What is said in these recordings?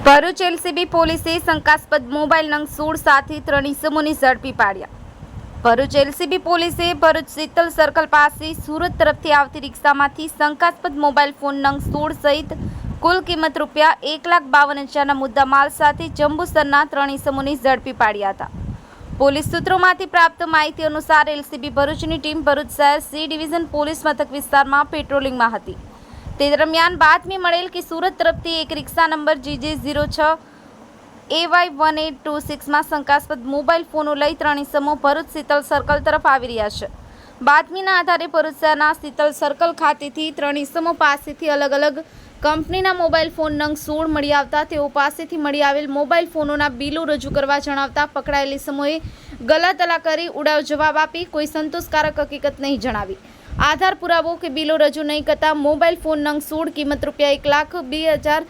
Bharuch LCB પોલીસે શંકાસ્પદ mobile નંગ 16 સાથે 3 ઇસમોને ઝડપી પાડ્યા। ભરૂચ એલસીબી પોલીસે ભરૂચ શીતલ સર્કલ પાસે સુરત તરફથી આવતી રિક્ષામાંથી શંકાસ્પદ મોબાઈલ ફોન નંગ 16 સહિત કુલ કિંમત ₹1,52,000ના મુદ્દામાલ સાથે જંબુસરના 3 ઇસમોને ઝડપી પાડ્યા હતા। પોલીસ સૂત્રોમાંથી પ્રાપ્ત માહિતી અનુસાર એલસીબી ભરૂચની ટીમ ભરૂચ શહેર સી ડિવિઝન પોલીસ મથક વિસ્તારમાં પેટ્રોલિંગમાં હતી। તે દરમિયાન બાતમી મળેલ કે સુરત તરફથી એક રિક્ષા નંબર GJ06 AY1826માં શંકાસ્પદ મોબાઈલ ફોનો લઈ 3 ઇસમો ભરૂચ શીતલ સર્કલ તરફ આવી રહ્યા છે। બાતમીના આધારે ભરૂચ શહેરના શીતલ સર્કલ ખાતેથી 3 ઇસમો પાસેથી અલગ અલગ કંપનીના મોબાઈલ ફોન નંગ 16 મળી આવતા તેઓ પાસેથી મળી આવેલ મોબાઈલ ફોનોના બિલો રજૂ કરવા જણાવતા પકડાયેલ ઇસમોએ ગલાતલા કરી ઉડાવ જવાબ આપી કોઈ સંતોષકારક હકીકત નહીં જણાવી। આધાર પુરાવો કે બિલો રજૂ નહીં કરતા મોબાઈલ ફોન નંગ 16 કિંમત ₹1,02,000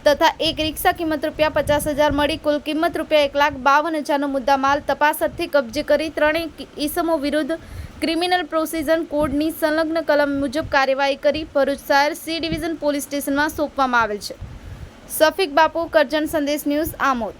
તથા એક રિક્ષા કિંમત ₹50,000 મળી કુલ કિંમત ₹1,52,000નો મુદ્દામાલ તપાસ અર્થે કબજે કરી 3 ઇસમો વિરુદ્ધ ક્રિમિનલ પ્રોસિજર કોડની સંલગ્ન કલમ મુજબ કાર્યવાહી કરી ભરૂચ શહેર સી ડિવિઝન પોલીસ સ્ટેશનમાં સોંપવામાં આવેલ છે। સફીક બાપુ, કરજણ સંદેશ ન્યૂઝ, આમોદ।